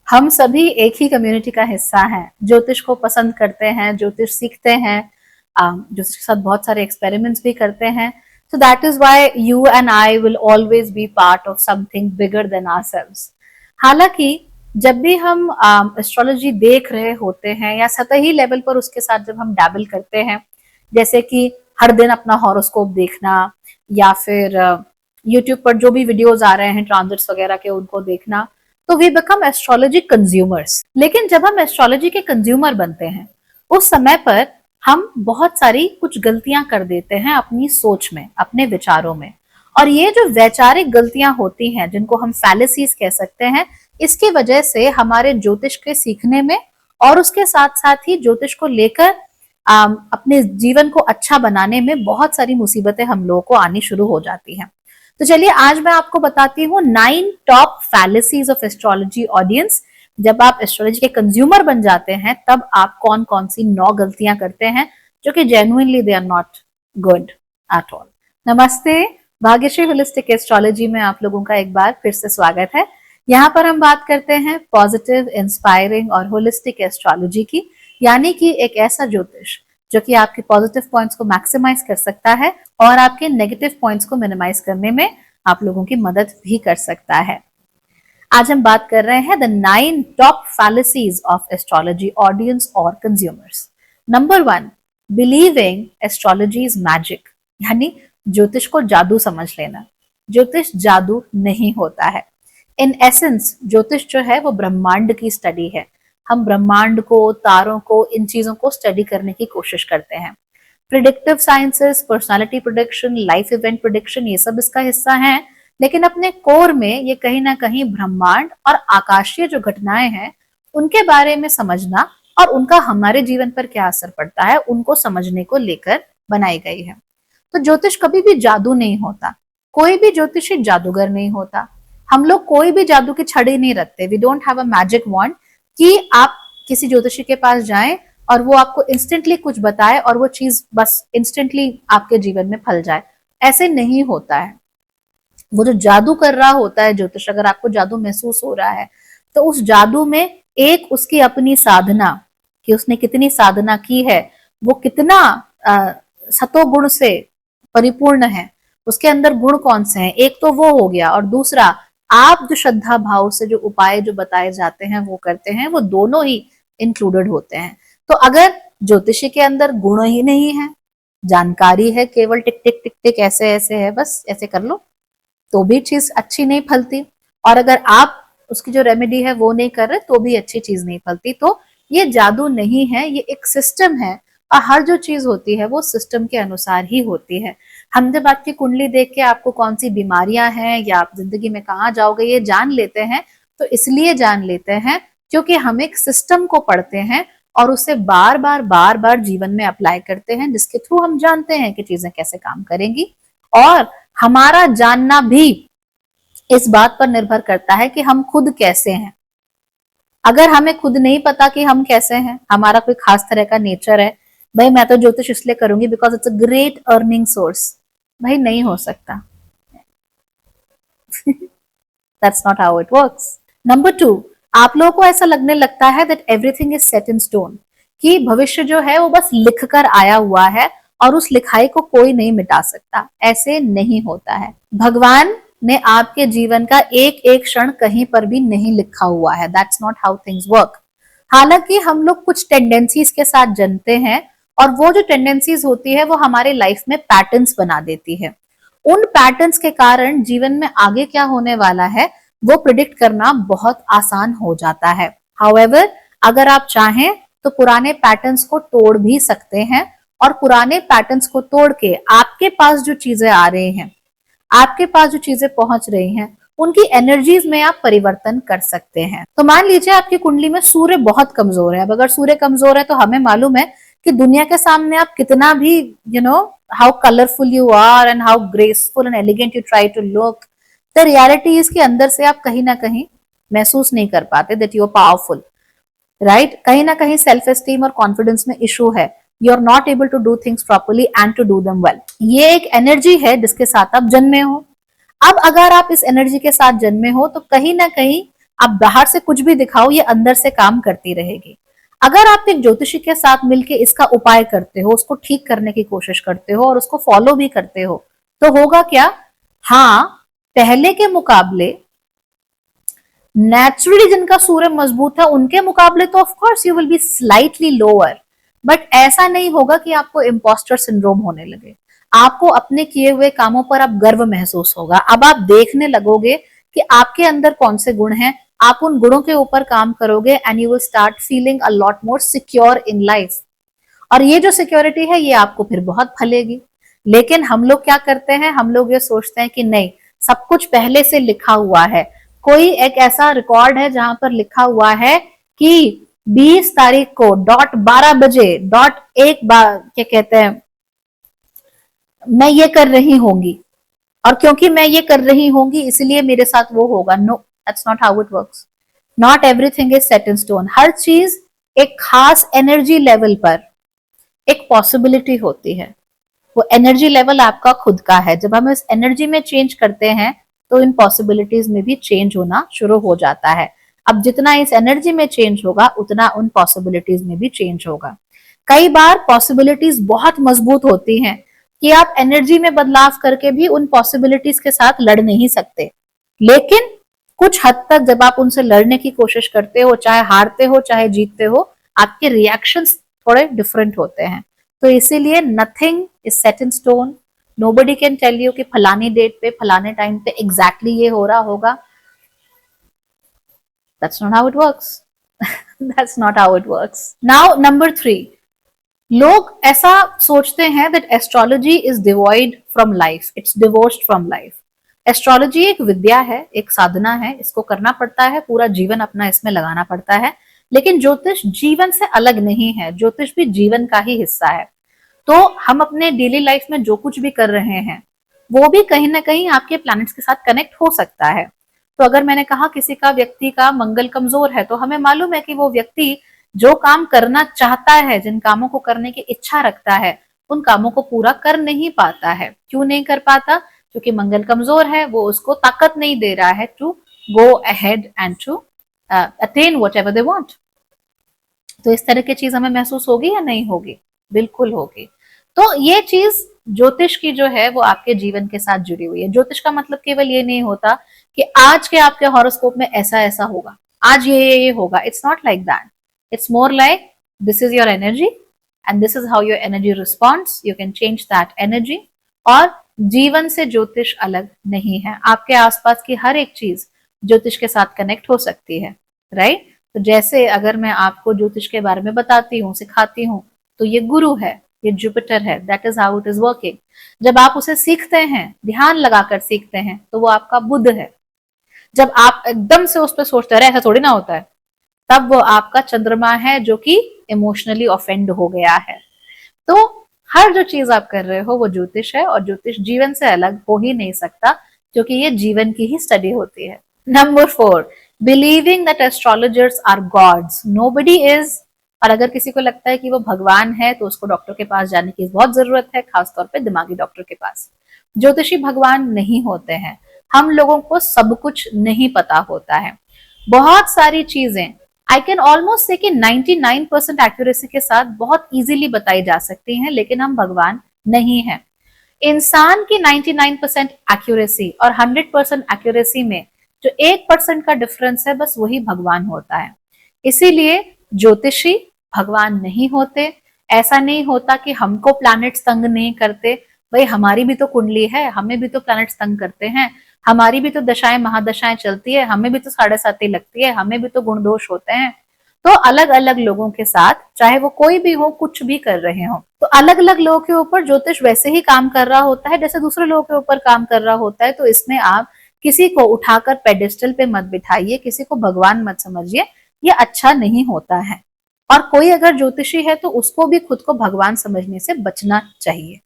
हम सभी एक ही कम्युनिटी का हिस्सा हैं, ज्योतिष को पसंद करते हैं, ज्योतिष सीखते हैं, ज्योतिष के साथ बहुत सारे एक्सपेरिमेंट्स भी करते हैं। So that is why you and I will always be part of something bigger than ourselves. हालांकि जब भी हम एस्ट्रोलॉजी देख रहे होते हैं या सतही लेवल पर उसके साथ जब हम डैबल करते हैं, जैसे कि हर दिन अपना हॉरोस्कोप देखना या फिर यूट्यूब पर जो भी वीडियोस आ रहे हैं ट्रांजिट्स वगैरह के उनको देखना, तो वी बिकम एस्ट्रोलॉजी कंज्यूमर्स। लेकिन जब हम एस्ट्रोलॉजी के कंज्यूमर बनते हैं उस समय पर हम बहुत सारी कुछ गलतियां कर देते हैं अपनी सोच में, अपने विचारों में। और ये जो वैचारिक गलतियां होती हैं जिनको हम फैलेसीज कह सकते हैं, इसकी वजह से हमारे ज्योतिष के सीखने में और उसके साथ साथ ही ज्योतिष को लेकर अपने जीवन को अच्छा बनाने में बहुत सारी मुसीबतें हम लोगों को आनी शुरू हो जाती हैं। तो चलिए आज मैं आपको बताती हूँ 9 top fallacies of astrology audience. जब आप एस्ट्रोलॉजी के कंज्यूमर बन जाते हैं तब आप कौन कौन सी 9 गलतियां करते हैं जो कि genuinely they are not good at all. नमस्ते, भाग्यश्री होलिस्टिक एस्ट्रोलॉजी में आप लोगों का एक बार फिर से स्वागत है। यहाँ पर हम बात करते हैं पॉजिटिव, इंस्पायरिंग और होलिस्टिक एस्ट्रोलॉजी की, यानी कि एक ऐसा ज्योतिष जो कि आपके पॉजिटिव पॉइंट्स को मैक्सिमाइज कर सकता है और आपके नेगेटिव पॉइंट्स को मिनिमाइज करने में आप लोगों की मदद भी कर सकता है। आज हम बात कर रहे हैं the 9 top fallacies of astrology audience और consumers. Number 1, believing astrology is magic, यानी ज्योतिष को जादू समझ लेना। ज्योतिष जादू नहीं होता है। इन एसेंस ज्योतिष जो है वो ब्रह्मांड की स्टडी है। हम ब्रह्मांड को, तारों को, इन चीजों को स्टडी करने की कोशिश करते हैं। Predictive sciences, personality prediction, life event prediction, ये सब इसका हिस्सा है। लेकिन अपने कोर में ये कहीं ना कहीं ब्रह्मांड और आकाशीय जो घटनाएं हैं उनके बारे में समझना और उनका हमारे जीवन पर क्या असर पड़ता है उनको समझने को लेकर बनाई गई है। तो ज्योतिष कभी भी जादू नहीं होता, कोई भी ज्योतिषी जादूगर नहीं होता। हम लोग कोई भी जादू की छड़ी नहीं रखते। We don't have a magic wand कि आप किसी ज्योतिषी के पास जाएं और वो आपको इंस्टेंटली कुछ बताए और वो चीज बस इंस्टेंटली आपके जीवन में फल जाए। ऐसे नहीं होता है। वो जो जादू कर रहा होता है ज्योतिष, अगर आपको जादू महसूस हो रहा है तो उस जादू में एक उसकी अपनी साधना, कि उसने कितनी साधना की है, वो कितना सतोगुण से परिपूर्ण है, उसके अंदर गुण कौन से हैं, एक तो वो हो गया। और दूसरा, आप जो श्रद्धा भाव से जो उपाय जो बताए जाते हैं वो करते हैं, वो दोनों ही इंक्लूडेड होते हैं। तो अगर ज्योतिषी के अंदर गुण ही नहीं है, जानकारी है केवल टिक टिक टिक टिक ऐसे ऐसे है, बस ऐसे कर लो, तो भी चीज अच्छी नहीं फलती। और अगर आप उसकी जो रेमेडी है वो नहीं कर रहे तो भी अच्छी चीज नहीं फलती। तो ये जादू नहीं है, ये एक सिस्टम है और हर जो चीज होती है वो सिस्टम के अनुसार ही होती है। हम जब आपकी कुंडली देख के आपको कौन सी बीमारियां हैं या आप जिंदगी में कहाँ जाओगे ये जान लेते हैं, तो इसलिए जान लेते हैं क्योंकि हम एक सिस्टम को पढ़ते हैं और उसे बार बार जीवन में अप्लाई करते हैं, जिसके थ्रू हम जानते हैं कि चीजें कैसे काम करेंगी। और हमारा जानना भी इस बात पर निर्भर करता है कि हम खुद कैसे हैं। अगर हमें खुद नहीं पता कि हम कैसे हैं, हमारा कोई खास तरह का नेचर है, भाई मैं तो ज्योतिष इसलिए करूंगी because it's a great earning source, भाई नहीं हो सकता। That's not how it works. Number 2, आप लोगों को ऐसा लगने लगता है that everything is set in stone, कि भविष्य जो है वो बस लिख कर आया हुआ है और उस लिखाई को कोई नहीं मिटा सकता। ऐसे नहीं होता है। भगवान ने आपके जीवन का एक एक क्षण कहीं पर भी नहीं लिखा हुआ है। That's not how things work. हालांकि हम लोग कुछ टेंडेंसीज के साथ जन्मते हैं और वो जो टेंडेंसीज होती है वो हमारे लाइफ में पैटर्न्स बना देती है। उन पैटर्न्स के कारण जीवन में आगे क्या होने वाला है वो प्रिडिक्ट करना बहुत आसान हो जाता है। हाउएवर, अगर आप चाहें तो पुराने पैटर्न्स को तोड़ भी सकते हैं और पुराने पैटर्न्स को तोड़ के आपके पास जो चीजें आ रही हैं, आपके पास जो चीजें पहुंच रही हैं, उनकी एनर्जीज में आप परिवर्तन कर सकते हैं। तो मान लीजिए आपकी कुंडली में सूर्य बहुत कमजोर है। अब अगर सूर्य कमजोर है तो हमें मालूम है कि दुनिया के सामने आप कितना भी how colourful you are and how graceful and elegant you try to look, the reality इसके अंदर से आप कहीं ना कहीं महसूस नहीं कर पाते that you are powerful, right. कहीं ना कहीं सेल्फ एस्टीम और कॉन्फिडेंस में इशू है। You are not able to do things properly and to do them well. ये एक एनर्जी है जिसके साथ आप जन्मे हो। अब अगर आप इस एनर्जी के साथ जन्मे हो तो कहीं ना कहीं आप बाहर से कुछ भी दिखाओ, ये अंदर से काम करती रहेगी। अगर आप एक ज्योतिषी के साथ मिलके इसका उपाय करते हो, उसको ठीक करने की कोशिश करते हो और उसको फॉलो भी करते हो, तो होगा क्या? हाँ, पहले के मुकाबले नेचुरली जिनका सूर्य मजबूत है उनके मुकाबले तो of course you will be slightly lower, but ऐसा नहीं होगा कि आपको इम्पोस्टर सिंड्रोम होने लगे। आपको अपने किए हुए कामों पर अब गर्व महसूस होगा। अब आप देखने लगोगे कि आपके अंदर कौन से गुण हैं, आप उन गुणों के ऊपर काम करोगे and you will start feeling a lot more secure in life. और ये जो सिक्योरिटी है ये आपको फिर बहुत फलेगी। लेकिन हम लोग क्या करते हैं, हम लोग ये सोचते हैं कि नहीं, सब कुछ पहले से लिखा हुआ है। कोई एक ऐसा रिकॉर्ड है जहां पर लिखा हुआ है कि 20 तारीख को डॉट 12 बजे डॉट एक बार क्या कहते हैं, मैं ये कर रही होंगी, और क्योंकि मैं ये कर रही होंगी इसलिए मेरे साथ वो होगा। No, that's not how it works. Not everything is set in stone. हर चीज एक खास एनर्जी लेवल पर एक पॉसिबिलिटी होती है। वो एनर्जी लेवल आपका खुद का है। जब हम इस एनर्जी में चेंज करते हैं तो इन पॉसिबिलिटीज में भी चेंज होना शुरू हो जाता है। अब जितना इस एनर्जी में चेंज होगा उतना उन पॉसिबिलिटीज में भी चेंज होगा। कई बार पॉसिबिलिटीज बहुत मजबूत होती हैं कि आप एनर्जी में बदलाव करके भी उन पॉसिबिलिटीज के साथ लड़ नहीं सकते। लेकिन कुछ हद तक जब आप उनसे लड़ने की कोशिश करते हो, चाहे हारते हो चाहे जीतते हो, आपके रिएक्शंस थोड़े डिफरेंट होते हैं। तो इसीलिए nothing is set in stone. Nobody can tell you कि फलानी डेट पे फलाने टाइम पे एग्जैक्टली ये हो रहा होगा। That's not how it works. That's not how it works. Now number 3, लोग ऐसा सोचते हैं that astrology is devoid from life, it's divorced from life. Astrology एक विद्या है, एक साधना है, इसको करना पड़ता है, पूरा जीवन अपना इसमें लगाना पड़ता है। लेकिन ज्योतिष जीवन से अलग नहीं है, ज्योतिष भी जीवन का ही हिस्सा है। तो हम अपने डेली लाइफ में जो कुछ भी कर रहे हैं वो भी कहीं ना कहीं आपके प्लैनेट्स के साथ कनेक्ट हो सकता है। तो अगर मैंने कहा किसी का व्यक्ति का मंगल कमजोर है, तो हमें मालूम है कि वो व्यक्ति जो काम करना चाहता है, जिन कामों को करने की इच्छा रखता है, उन कामों को पूरा कर नहीं पाता है। क्यों नहीं कर पाता? क्योंकि मंगल कमजोर है, वो उसको ताकत नहीं दे रहा है to go ahead and to attain whatever they want. तो इस तरह की चीज हमें महसूस होगी या नहीं होगी? बिल्कुल होगी। तो ये चीज ज्योतिष की जो है वो आपके जीवन के साथ जुड़ी हुई है। ज्योतिष का मतलब केवल ये नहीं होता कि आज के आपके हॉरोस्कोप में ऐसा ऐसा होगा, आज ये होगा। It's not like that. It's more like this is your energy and this is how your energy responds. You can change that energy. और जीवन से ज्योतिष अलग नहीं है। आपके आसपास की हर एक चीज ज्योतिष के साथ कनेक्ट हो सकती है, राइट? तो जैसे अगर मैं आपको ज्योतिष के बारे में बताती हूँ, सिखाती हूँ, तो ये गुरु है, ये जुपिटर है, that is how it is working. जब आप उसे सीखते हैं, ध्यान लगाकर सीखते हैं, तो वो आपका बुध है। जब आप एकदम से उस पर सोचते रहे, ऐसा थोड़ी ना होता है, तब वो आपका चंद्रमा है जो कि इमोशनली ऑफेंड हो गया है। तो हर जो चीज आप कर रहे हो वो ज्योतिष है, और ज्योतिष जीवन से अलग हो ही नहीं सकता, क्योंकि ये जीवन की ही स्टडी होती है। Number 4, believing that astrologers are gods. Nobody is. और अगर किसी को लगता है कि वो भगवान है तो उसको डॉक्टर के पास जाने की बहुत जरूरत है, खासतौर पे दिमागी डॉक्टर के पास। ज्योतिषी भगवान नहीं होते हैं। हम लोगों को सब कुछ नहीं पता होता है। बहुत सारी चीजें आई कैन ऑलमोस्ट से कि 99% एक्यूरेसी के साथ बहुत इजीली बताई जा सकती हैं, लेकिन हम भगवान नहीं हैं। इंसान की 99% एक्यूरेसी और 100% एक्यूरेसी में जो 1% का डिफरेंस है, बस वही भगवान होता है। इसीलिए ज्योतिषी भगवान नहीं होते। ऐसा नहीं होता कि हमको प्लैनेट्स तंग नहीं करते। भाई हमारी भी तो कुंडली है, हमें भी तो प्लैनेट्स तंग करते हैं, हमारी भी तो दशाएं महादशाएं चलती है, हमें भी तो 7.5 लगती है, हमें भी तो गुण दोष होते हैं। तो अलग अलग लोगों के साथ, चाहे वो कोई भी हो, कुछ भी कर रहे हो, तो अलग अलग लोगों के ऊपर ज्योतिष वैसे ही काम कर रहा होता है जैसे दूसरे लोगों के ऊपर काम कर रहा होता है। तो इसमें आप किसी को उठाकर पेडिस्टल पे मत बिठाइए, किसी को भगवान मत समझिए, ये अच्छा नहीं होता है। और कोई अगर ज्योतिषी है तो उसको भी खुद को भगवान समझने से बचना चाहिए।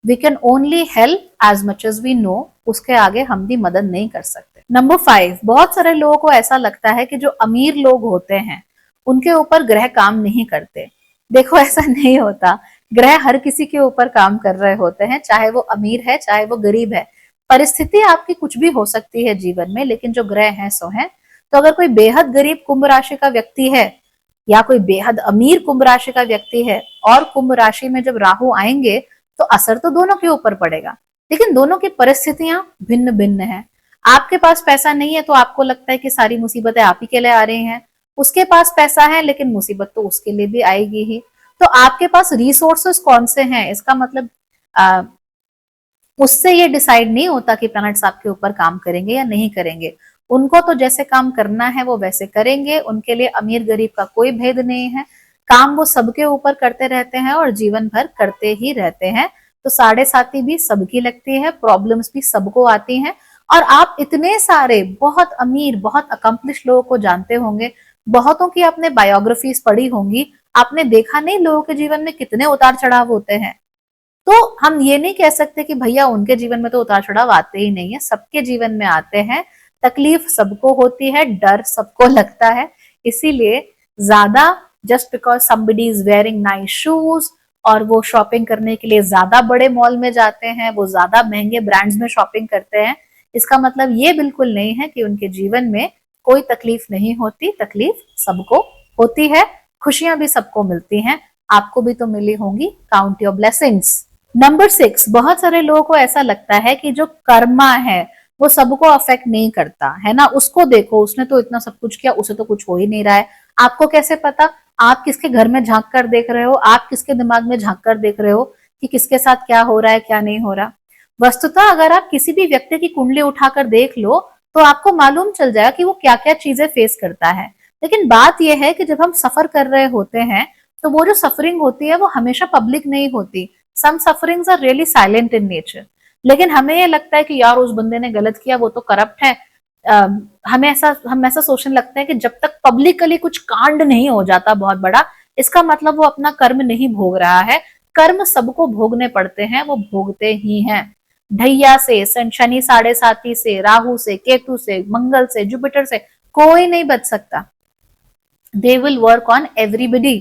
We can only help as much as we know, उसके आगे हम भी मदद नहीं कर सकते। नंबर 5, बहुत सारे लोगों को ऐसा लगता है कि जो अमीर लोग होते हैं उनके ऊपर ग्रह काम नहीं करते। देखो ऐसा नहीं होता। ग्रह हर किसी के ऊपर काम कर रहे होते हैं, चाहे वो अमीर है चाहे वो गरीब है। परिस्थिति आपकी कुछ भी हो सकती है जीवन में, लेकिन जो ग्रह हैं सो हैं। तो अगर कोई बेहद गरीब कुंभ राशि का व्यक्ति है या कोई बेहद अमीर कुंभ राशि का व्यक्ति है और कुंभ राशि में जब राहु आएंगे तो असर तो दोनों के ऊपर पड़ेगा, लेकिन दोनों की परिस्थितियां भिन्न भिन्न हैं। आपके पास पैसा नहीं है तो आपको लगता है कि सारी मुसीबतें आप ही के लिए आ रही हैं, उसके पास पैसा है लेकिन मुसीबत तो उसके लिए भी आएगी ही। तो आपके पास रिसोर्सेस कौन से हैं, इसका मतलब उससे ये डिसाइड नहीं होता कि प्लैनेट्स आपके ऊपर काम करेंगे या नहीं करेंगे। उनको तो जैसे काम करना है वो वैसे करेंगे, उनके लिए अमीर गरीब का कोई भेद नहीं है, काम वो सबके ऊपर करते रहते हैं और जीवन भर करते ही रहते हैं। तो साढ़े साथी भी सबकी लगती है, प्रॉब्लम्स भी सबको आती हैं। और आप इतने सारे बहुत अमीर बहुत अकम्पलिश लोगों को जानते होंगे, बहुतों की आपने बायोग्राफीज पढ़ी होंगी, आपने देखा नहीं लोगों के जीवन में कितने उतार चढ़ाव होते हैं। तो हम ये नहीं कह सकते कि भैया उनके जीवन में तो उतार चढ़ाव आते ही नहीं है, सबके जीवन में आते हैं, तकलीफ सबको होती है, डर सबको लगता है। इसीलिए ज्यादा just because somebody is wearing nice shoes और वो शॉपिंग करने के लिए ज्यादा बड़े मॉल में जाते हैं, वो ज्यादा महंगे ब्रांड्स में शॉपिंग करते हैं, इसका मतलब ये बिल्कुल नहीं है कि उनके जीवन में कोई तकलीफ नहीं होती। तकलीफ सबको होती है, खुशियां भी सबको मिलती हैं, आपको भी तो मिली होंगी। Count your blessings. नंबर 6, बहुत सारे लोगों को ऐसा लगता है कि जो कर्मा है वो सबको अफेक्ट नहीं करता है ना, उसको देखो उसने तो इतना सब कुछ किया, उसे तो कुछ हो ही नहीं रहा है। आपको कैसे पता? आप किसके घर में झांक कर देख रहे हो, आप किसके दिमाग में झांक कर देख रहे हो कि किसके साथ क्या हो रहा है क्या नहीं हो रहा। वस्तुतः अगर आप किसी भी व्यक्ति की कुंडली उठाकर देख लो तो आपको मालूम चल जाएगा कि वो क्या क्या चीजें फेस करता है। लेकिन बात यह है कि जब हम सफर कर रहे होते हैं तो वो जो सफरिंग होती है वो हमेशा पब्लिक नहीं होती। Some sufferings are really silent in nature, लेकिन हमें ये लगता है कि यार उस बंदे ने गलत किया, वो तो करप्ट है। हम ऐसा सोचने लगते हैं कि जब तक पब्लिकली कुछ कांड नहीं हो जाता बहुत बड़ा, इसका मतलब वो अपना कर्म नहीं भोग रहा है। कर्म सबको भोगने पड़ते हैं, वो भोगते ही हैं। ढैया से, शनि साढ़े साथी से, राहु से, केतु से, मंगल से, जुपिटर से कोई नहीं बच सकता। They will work on everybody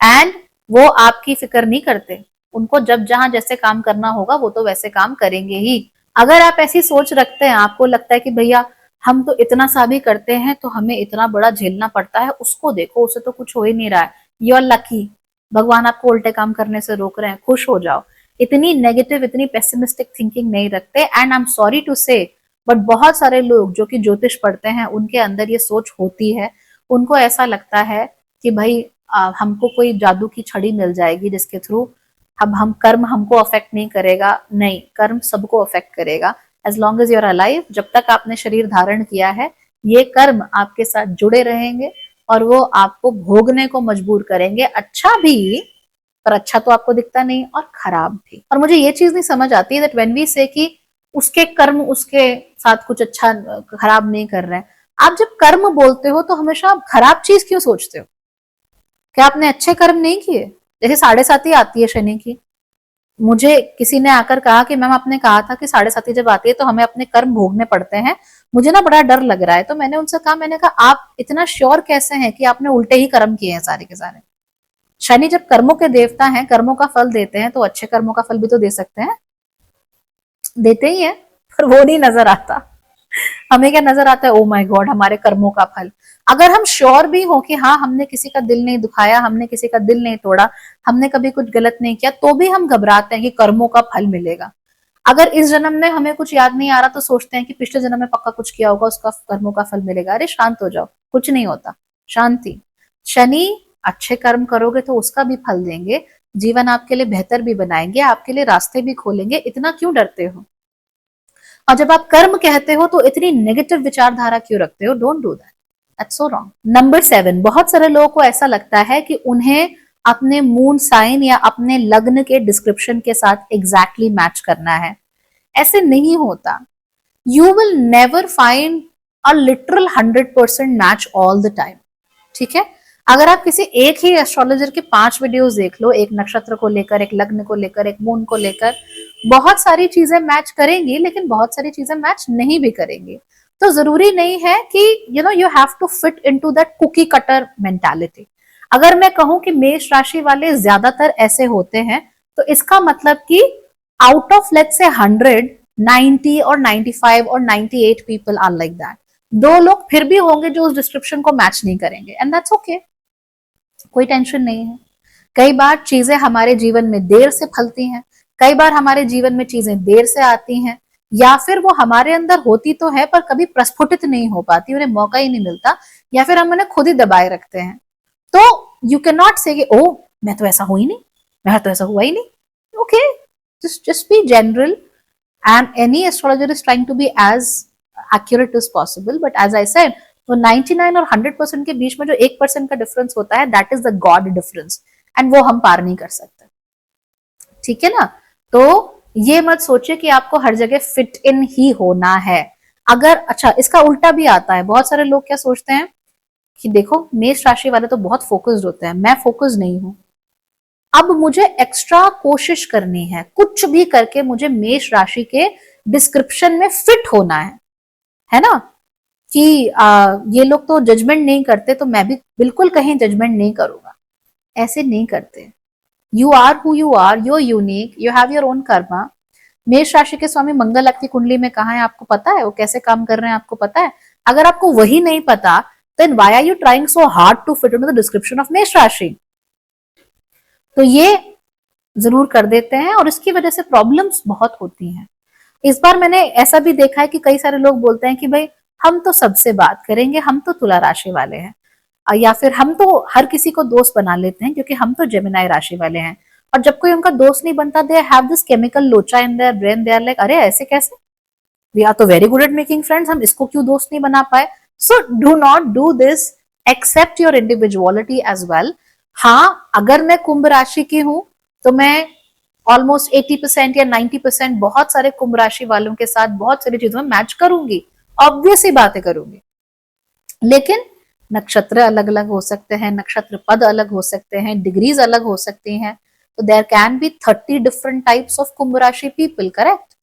and वो आपकी फिक्र नहीं करते। उनको जब जहां जैसे काम करना होगा वो तो वैसे काम करेंगे ही। अगर आप ऐसी सोच रखते हैं, आपको लगता है कि भैया हम तो इतना सा भी करते हैं तो हमें इतना बड़ा झेलना पड़ता है, उसको देखो उसे तो कुछ हो ही नहीं रहा है, यू आर लकी, भगवान आपको उल्टे काम करने से रोक रहे हैं, खुश हो जाओ। इतनी नेगेटिव इतनी पेसिमिस्टिक थिंकिंग नहीं रखते। And I am sorry to say but बहुत सारे लोग जो कि ज्योतिष पढ़ते हैं उनके अंदर ये सोच होती है। उनको ऐसा लगता है कि भाई हमको कोई जादू की छड़ी मिल जाएगी जिसके थ्रू हम कर्म हमको अफेक्ट नहीं करेगा। नहीं, कर्म सबको अफेक्ट करेगा as long as you're alive. जब तक आपने शरीर धारण किया है ये कर्म आपके साथ जुड़े रहेंगे और वो आपको भोगने को मजबूर करेंगे, अच्छा भी, पर अच्छा तो आपको दिखता नहीं, और खराब भी। और मुझे ये चीज नहीं समझ आती है दैट व्हेन वी से कि उसके कर्म उसके साथ कुछ अच्छा खराब नहीं कर रहे हैं। आप जब कर्म बोलते हो तो हमेशा आप खराब चीज क्यों सोचते हो? क्या आपने अच्छे कर्म नहीं किए? जैसे साढ़े साथी आती है शनि की, मुझे किसी ने आकर कहा कि मैम आपने कहा था कि साढ़े साथी जब आती है तो हमें अपने कर्म भोगने पड़ते हैं, मुझे ना बड़ा डर लग रहा है। तो मैंने उनसे कहा, मैंने कहा आप इतना श्योर कैसे हैं कि आपने उल्टे ही कर्म किए हैं सारे के सारे? शनि जब कर्मों के देवता हैं, कर्मों का फल देते हैं, तो अच्छे कर्मों का फल भी तो दे सकते हैं, देते ही है, पर वो नहीं नजर आता। हमें क्या नजर आता है? ओ माय गॉड, हमारे कर्मों का फल। अगर हम श्योर भी हो कि हाँ हमने किसी का दिल नहीं दुखाया, हमने किसी का दिल नहीं तोड़ा, हमने कभी कुछ गलत नहीं किया, तो भी हम घबराते हैं कि कर्मों का फल मिलेगा। अगर इस जन्म में हमें कुछ याद नहीं आ रहा तो सोचते हैं कि पिछले जन्म में पक्का कुछ किया होगा, उसका कर्मों का फल मिलेगा। अरे शांत हो जाओ, कुछ नहीं होता, शांति। शनि अच्छे कर्म करोगे तो उसका भी फल देंगे, जीवन आपके लिए बेहतर भी बनाएंगे, आपके लिए रास्ते भी खोलेंगे। इतना क्यों डरते हो? और जब आप कर्म कहते हो तो इतनी नेगेटिव विचारधारा क्यों रखते हो? Don't do that, that's so wrong. Number 7, बहुत सारे लोगों को ऐसा लगता है कि उन्हें अपने मून साइन या अपने लग्न के डिस्क्रिप्शन के साथ एग्जैक्टली मैच करना है। ऐसे नहीं होता। You will never find a literal 100% match all the time, ठीक है? अगर आप किसी एक ही एस्ट्रोलॉजर के 5 वीडियोस देख लो, एक नक्षत्र को लेकर, एक लग्न को लेकर, एक मून को लेकर, बहुत सारी चीजें मैच करेंगी लेकिन बहुत सारी चीजें मैच नहीं भी करेंगी। तो जरूरी नहीं है कि you have to fit into that cookie cutter mentality. अगर मैं कहूं कि मेष राशि वाले ज्यादातर ऐसे होते हैं तो इसका मतलब कि आउट ऑफ लेट्स से 100, 90 और 95 और 98 पीपल आर लाइक दैट। 2 लोग फिर भी होंगे जो उस डिस्क्रिप्शन को मैच नहीं करेंगे, एंड दैट्स ओके, कोई टेंशन नहीं है। कई बार चीजें हमारे जीवन में देर से फलती हैं, कई बार हमारे जीवन में चीजें देर से आती हैं, या फिर वो हमारे अंदर होती तो है पर कभी प्रस्फुटित नहीं हो पाती, उन्हें मौका ही नहीं मिलता, या फिर हम उन्हें खुद ही दबाए रखते हैं। तो यू कैन नॉट से ओ मैं तो ऐसा हुई नहीं, मैं तो ऐसा हुआ ही नहीं। Okay, just be general, and any astrologer is trying to be as accurate as possible, but as I said, तो 99 और 100% के बीच में जो 1% का डिफरेंस होता है, that is the God difference, and वो हम पार नहीं कर सकते। ठीक है ना? तो ये मत सोचिए कि आपको हर जगह फिट इन ही होना है। अगर अच्छा, इसका उल्टा भी आता है, बहुत सारे लोग क्या सोचते हैं कि देखो मेष राशि वाले तो बहुत फोकस्ड होते हैं, मैं फोकस नहीं हूं, अब मुझे एक्स्ट्रा कोशिश करनी है, कुछ भी करके मुझे मेष राशि के डिस्क्रिप्शन में फिट होना है ना? कि ये लोग तो जजमेंट नहीं करते, तो मैं भी बिल्कुल कहीं जजमेंट नहीं करूंगा। ऐसे नहीं करते। You are who you are, you are unique, you have your own karma. मेष राशि के स्वामी मंगल आपकी कुंडली में कहाँ है आपको पता है? वो कैसे काम कर रहे हैं आपको पता है? अगर आपको वही नहीं पता, then why are you trying so hard to fit into the description of Mesh rashi? तो ये जरूर कर देते हैं, और इसकी वजह से प्रॉब्लम्स बहुत होती हैं। इस बार मैंने ऐसा भी देखा है कि कई सारे लोग बोलते हैं कि भाई हम तो सबसे बात करेंगे, हम तो तुला राशि वाले हैं, या फिर हम तो हर किसी को दोस्त बना लेते हैं क्योंकि हम तो जेमिनाई राशि वाले हैं। और जब कोई उनका दोस्त नहीं बनता, they have this chemical locha in their brain, they are like अरे ऐसे कैसे, वी आर तो very good at making friends, हम इसको क्यों दोस्त नहीं बना पाए? So do not do this, accept your individuality as well. हाँ, अगर मैं कुंभ राशि की हूं तो मैं ऑलमोस्ट 80% या 90% बहुत सारे कुंभ राशि वालों के साथ बहुत सारी चीजों में मैच करूंगी, ऑब्वियस ही बातें करूंगी। लेकिन नक्षत्र अलग अलग हो सकते हैं, नक्षत्र पद अलग हो सकते हैं, डिग्रीज अलग हो सकती हैं, तो there can be 30 different types of Kumbh rashi people, correct?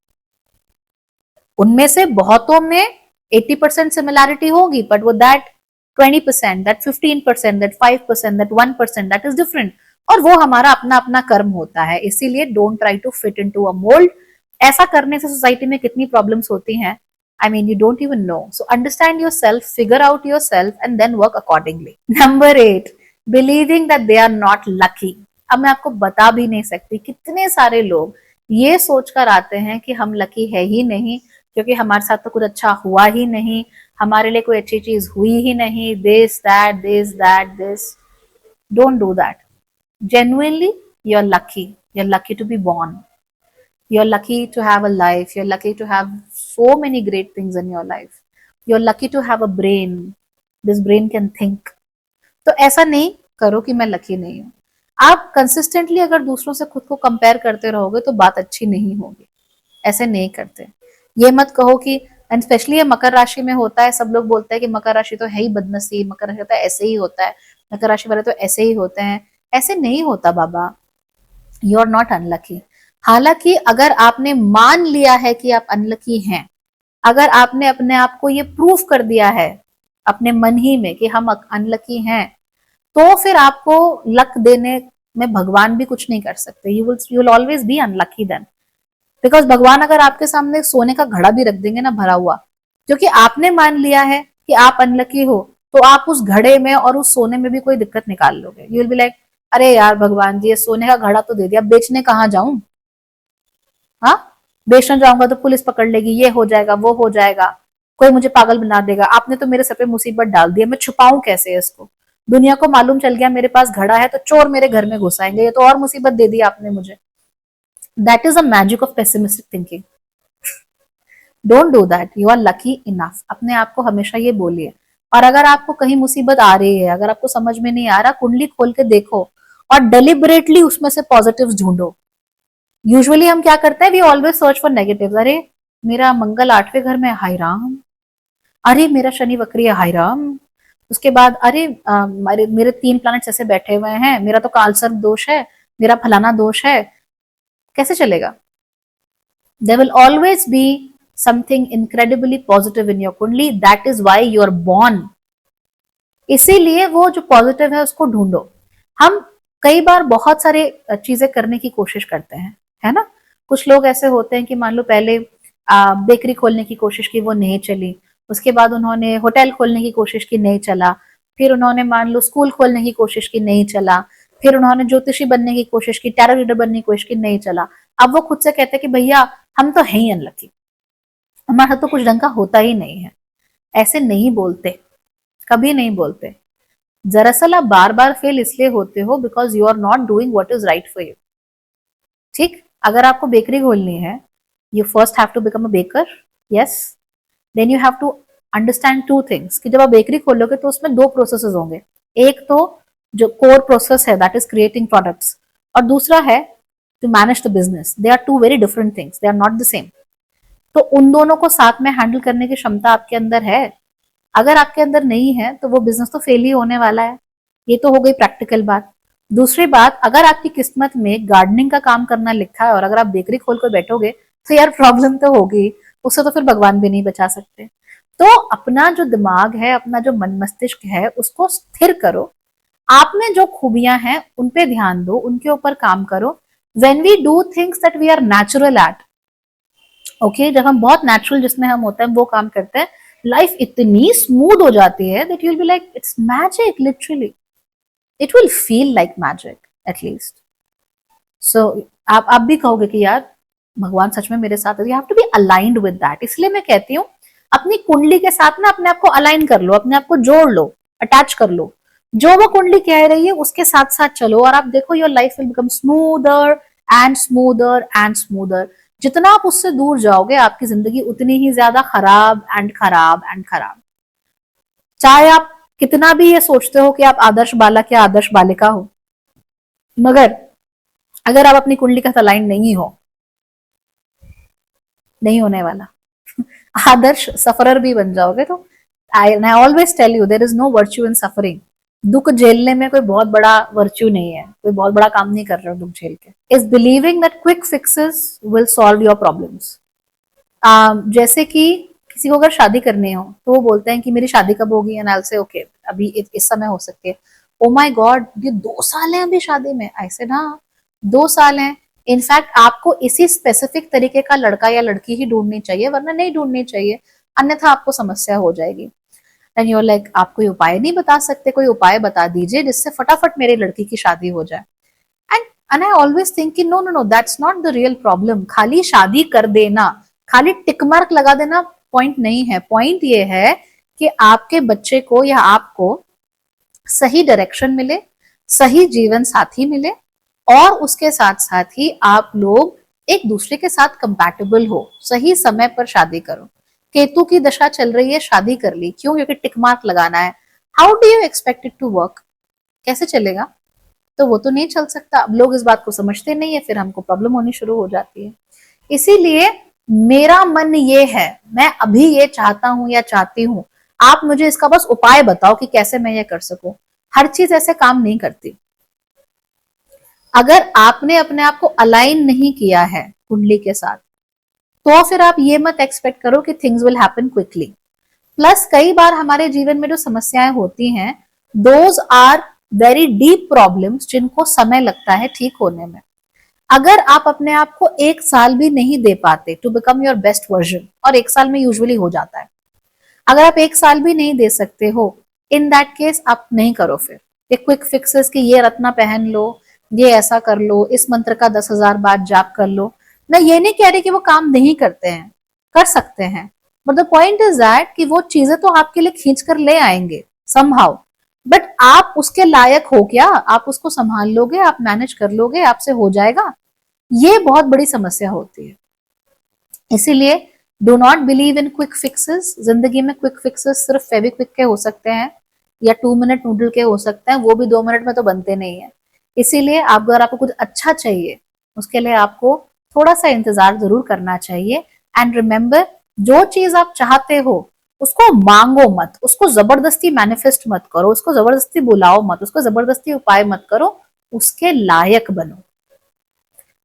उनमें से बहुतों में 80% सिमिलैरिटी होगी, बट वो that 20%, that 15%, that 5%, that 1%, that is different, और वो हमारा अपना अपना कर्म होता है। इसीलिए don't try to fit into a mould. ऐसा करने से सोसाइटी में कितनी प्रॉब्लम्स होती हैं, I mean, you don't even know. So understand yourself, figure out yourself, and then work accordingly. Number 8, believing that they are not lucky. अब मैं आपको बता भी नहीं सकती कितने सारे लोग ये सोचकर आते हैं कि हम लकी है ही नहीं, क्योंकि हमारे साथ तो कुछ अच्छा हुआ ही नहीं, हमारे लिए कोई अच्छी चीज हुई ही नहीं, this that this that this. Don't do that. Genuinely, you're lucky. You're lucky to be born. You're lucky to have a life. You're lucky to have so many great things in your life. You're lucky to have a brain. This brain can think. तो ऐसा नहीं करो कि मैं lucky नहीं हूं। आप consistently अगर दूसरों से खुद को कंपेयर करते रहोगे तो बात अच्छी नहीं होगी। ऐसे नहीं करते। ये मत कहो कि, एंड स्पेशली ये मकर राशि में होता है, सब लोग बोलते हैं कि मकर राशि तो है ही बदनसीब, मकर राशि तो ऐसे ही होता है, मकर राशि वाले तो ऐसे ही होते हैं। ऐसे नहीं होता बाबा। You are not unlucky. हालांकि अगर आपने मान लिया है कि आप अनलकी हैं, अगर आपने अपने आप को ये प्रूफ कर दिया है अपने मन ही में कि हम अनलकी हैं, तो फिर आपको लक देने में भगवान भी कुछ नहीं कर सकते। You will always be unlucky then, because भगवान अगर आपके सामने सोने का घड़ा भी रख देंगे ना भरा हुआ, क्योंकि आपने मान लिया है कि आप अनलकी हो, तो आप उस घड़े में और उस सोने में भी कोई दिक्कत निकाल लोगे। यू विल बी लाइक अरे यार भगवान जी, ये सोने का घड़ा तो दे दिया, बेचने कहाँ जाऊं? हाँ, बेचने जाऊंगा तो पुलिस पकड़ लेगी, ये हो जाएगा, वो हो जाएगा, कोई मुझे पागल बना देगा, आपने तो मेरे सर पे मुसीबत डाल दी है, मैं छुपाऊं कैसे इसको? दुनिया को मालूम चल गया मेरे पास घड़ा है तो चोर मेरे घर में घुस आएंगे, ये तो और मुसीबत दे दी आपने मुझे। That is a magic of pessimistic thinking. Don't do that. You are lucky enough. अपने आप को हमेशा ये बोलिए। और अगर आपको कहीं मुसीबत आ रही है, अगर आपको समझ में नहीं आ रहा, कुंडली खोल के देखो और डेलिबरेटली उसमें से पॉजिटिव्स ढूंढो। यूजुअली हम क्या करते हैं, we always search for negatives. अरे मेरा मंगल 8वें घर में, हाय राम। अरे मेरा शनि वक्री है, हाय राम। उसके बाद अरे मेरे 3 प्लैनेट्स ऐसे बैठे हुए हैं, मेरा तो कालसर्प दोष है, मेरा फलाना दोष है। कैसे चलेगा? There will always be something incredibly positive in your kundli, that is why you are born. इसीलिए वो जो पॉजिटिव है उसको ढूंढो। हम कई बार बहुत सारे चीजें करने की कोशिश करते हैं, है ना? कुछ लोग ऐसे होते हैं कि मान लो पहले बेकरी खोलने की कोशिश की, वो नहीं चली, उसके बाद उन्होंने होटल खोलने की कोशिश की, नहीं चला। फिर उन्होंने मान लो स्कूल खोलने की कोशिश की, नहीं चला। फिर उन्होंने ज्योतिषी बनने की कोशिश की, टैरो रीडर बनने की कोशिश की, नहीं चला। अब वो खुद से कहते हैं कि भैया हम तो हैं ही अनलकी, हमारा तो कुछ ढंग का होता ही नहीं है। ऐसे नहीं बोलते, कभी नहीं बोलते। दरअसल आप बार बार फेल इसलिए होते हो because you are not doing what is right for you. ठीक, अगर आपको बेकरी खोलनी है, you first have to become a baker, yes. Then you have to understand two things कि जब आप बेकरी खोलोगे तो उसमें दो प्रोसेसेस होंगे। एक तो जो कोर प्रोसेस है दैट इज क्रिएटिंग प्रोडक्ट्स, और दूसरा है to manage the business. They are two very different things, they are not the same. तो उन दोनों को साथ में हैंडल करने की क्षमता आपके अंदर है। अगर आपके अंदर नहीं है तो वो बिजनेस तो फेल ही होने वाला है। ये तो हो गई प्रैक्टिकल बात। दूसरी बात, अगर आपकी किस्मत में गार्डनिंग का काम करना लिखा है और अगर आप बेकरी खोल कर बैठोगे तो यार प्रॉब्लम तो होगी, उससे तो फिर भगवान भी नहीं बचा सकते। तो अपना जो दिमाग है, अपना जो मन मस्तिष्क है, उसको स्थिर करो। आप में जो खूबियां हैं उन पे ध्यान दो, उनके ऊपर काम करो। When we do things that we are natural at, okay, जब हम बहुत नेचुरल जिसमें हम होते हैं वो काम करते हैं, लाइफ इतनी स्मूथ हो जाती है that you will be like it's magic, literally it will feel like magic at least. So आप भी कहोगे कि यार भगवान सच में मेरे साथ है। You have to be aligned with that. इसलिए मैं कहती हूँ अपनी कुंडली के साथ ना अपने आप को अलाइन कर लो, अपने आप को जोड़ लो, अटैच कर लो। जो वो कुंडली कह रही है उसके साथ साथ चलो और आप देखो your life will become smoother and smoother and smoother. जितना आप उससे दूर जाओगे आपकी जिंदगी उतनी ही ज्यादा खराब एंड खराब एंड खराब। चाहे आप कितना भी ये सोचते हो कि आप आदर्श बालक या आदर्श बालिका हो, मगर अगर आप अपनी कुंडली का अलाइन नहीं हो, नहीं होने वाला। आदर्श सफरर भी बन जाओगे तो I always tell you there is no virtue in suffering. दुख झेलने में कोई बहुत बड़ा वर्च्यू नहीं है, कोई बहुत बड़ा काम नहीं कर रहे हो दुख झेल के। Is believing that quick fixes will solve your problems. जैसे कि किसी को अगर शादी करनी हो तो वो बोलते हैं कि मेरी शादी कब होगी, and I will say okay अभी इस समय हो सकती है। ओ माय गॉड, ये 2 साल है अभी शादी में। ऐसे ना 2 साल है। इनफैक्ट आपको इसी स्पेसिफिक तरीके का लड़का या लड़की ही ढूंढनी चाहिए, वरना नहीं ढूंढनी चाहिए, अन्यथा आपको समस्या हो जाएगी। एंड यूर लाइक आप कोई उपाय नहीं बता सकते, कोई उपाय बता दीजिए जिससे फटाफट मेरी लड़की की शादी हो जाए। एंड आई ऑलवेज थिंक कि no no no, that's not the real problem. खाली शादी कर देना, खाली टिक मार्क लगा देना पॉइंट नहीं है। पॉइंट ये है कि आपके बच्चे को या आपको सही डायरेक्शन मिले, सही जीवन साथी मिले, और उसके साथ साथ ही आप लोग एक दूसरे के साथ कंपैटिबल हो। सही समय पर शादी करो। केतु की दशा चल रही है, शादी कर ली, क्यों? क्योंकि टिक मार्क लगाना है। How do you expect it to work? कैसे चलेगा? तो वो तो नहीं चल सकता। अब लोग इस बात को समझते नहीं है, फिर हमको प्रॉब्लम होनी शुरू हो जाती है। इसीलिए मेरा मन ये है, मैं अभी ये चाहता हूं या चाहती हूं, आप मुझे इसका बस उपाय बताओ कि कैसे मैं ये कर सकूं। हर चीज ऐसे काम नहीं करती। अगर आपने अपने आप को अलाइन नहीं किया है कुंडली के साथ, तो फिर आप ये मत एक्सपेक्ट करो कि things will happen quickly. Plus कई बार हमारे जीवन में जो समस्याएं होती हैं, those are very deep problems जिनको समय लगता है ठीक होने में। अगर आप अपने आप को 1 साल भी नहीं दे पाते to become your best version, और 1 साल में यूजुअली हो जाता है, अगर आप 1 साल भी नहीं दे सकते हो, इन दैट केस आप नहीं करो फिर ये क्विक फिक्सेस कि ये रत्ना पहन लो, ये ऐसा कर लो, इस मंत्र का 10,000 बार जाप कर लो। मैं ये नहीं कह रही कि वो काम नहीं करते हैं, कर सकते हैं, but the point is that कि वो चीजें तो आपके लिए खींच कर ले आएंगे समहाउ, बट आप उसके लायक हो क्या? आप उसको संभाल लोगे? आप मैनेज कर लोगे? आपसे हो जाएगा? ये बहुत बड़ी समस्या होती है। इसीलिए do not believe in quick fixes. जिंदगी में क्विक फिक्सेस सिर्फ फेविक्विक के हो सकते हैं या 2 मिनट नूडल के हो सकते हैं, वो भी 2 मिनट में तो बनते नहीं है। इसीलिए आप अगर आपको कुछ अच्छा चाहिए, उसके लिए आपको थोड़ा सा इंतजार जरूर करना चाहिए। एंड रिमेंबर, जो चीज आप चाहते हो उसको मांगो मत, उसको जबरदस्ती मैनिफेस्ट मत करो, उसको जबरदस्ती बुलाओ मत, उसको जबरदस्ती उपाय मत करो, उसके लायक बनो।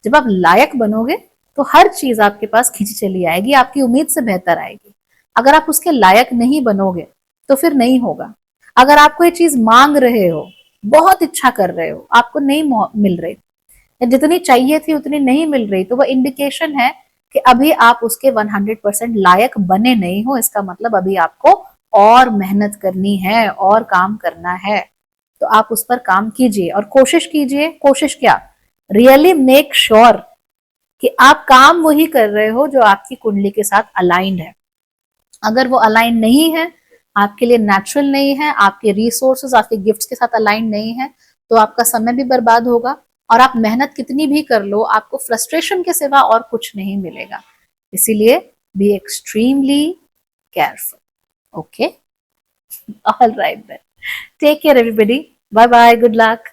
जब आप लायक बनोगे तो हर चीज आपके पास खींची चली आएगी, आपकी उम्मीद से बेहतर आएगी। अगर आप उसके लायक नहीं बनोगे तो फिर नहीं होगा। अगर आप कोई चीज मांग रहे हो, बहुत इच्छा कर रहे हो, आपको नहीं मिल रही, जितनी चाहिए थी उतनी नहीं मिल रही, तो वह इंडिकेशन है कि अभी आप उसके 100% लायक बने नहीं हो, इसका मतलब अभी आपको और मेहनत करनी है और काम करना है। तो आप उस पर काम कीजिए और कोशिश कीजिए, कोशिश क्या, रियली मेक श्योर कि आप काम वही कर रहे हो जो आपकी कुंडली के साथ अलाइंड है। अगर वो अलाइन नहीं है, आपके लिए नेचुरल नहीं है, आपके रिसोर्सेज आपके गिफ्ट्स के साथ अलाइन नहीं है, तो आपका समय भी बर्बाद होगा और आप मेहनत कितनी भी कर लो, आपको फ्रस्ट्रेशन के सिवा और कुछ नहीं मिलेगा। इसीलिए be extremely careful. Okay, all right then, take care everybody, bye bye, good luck.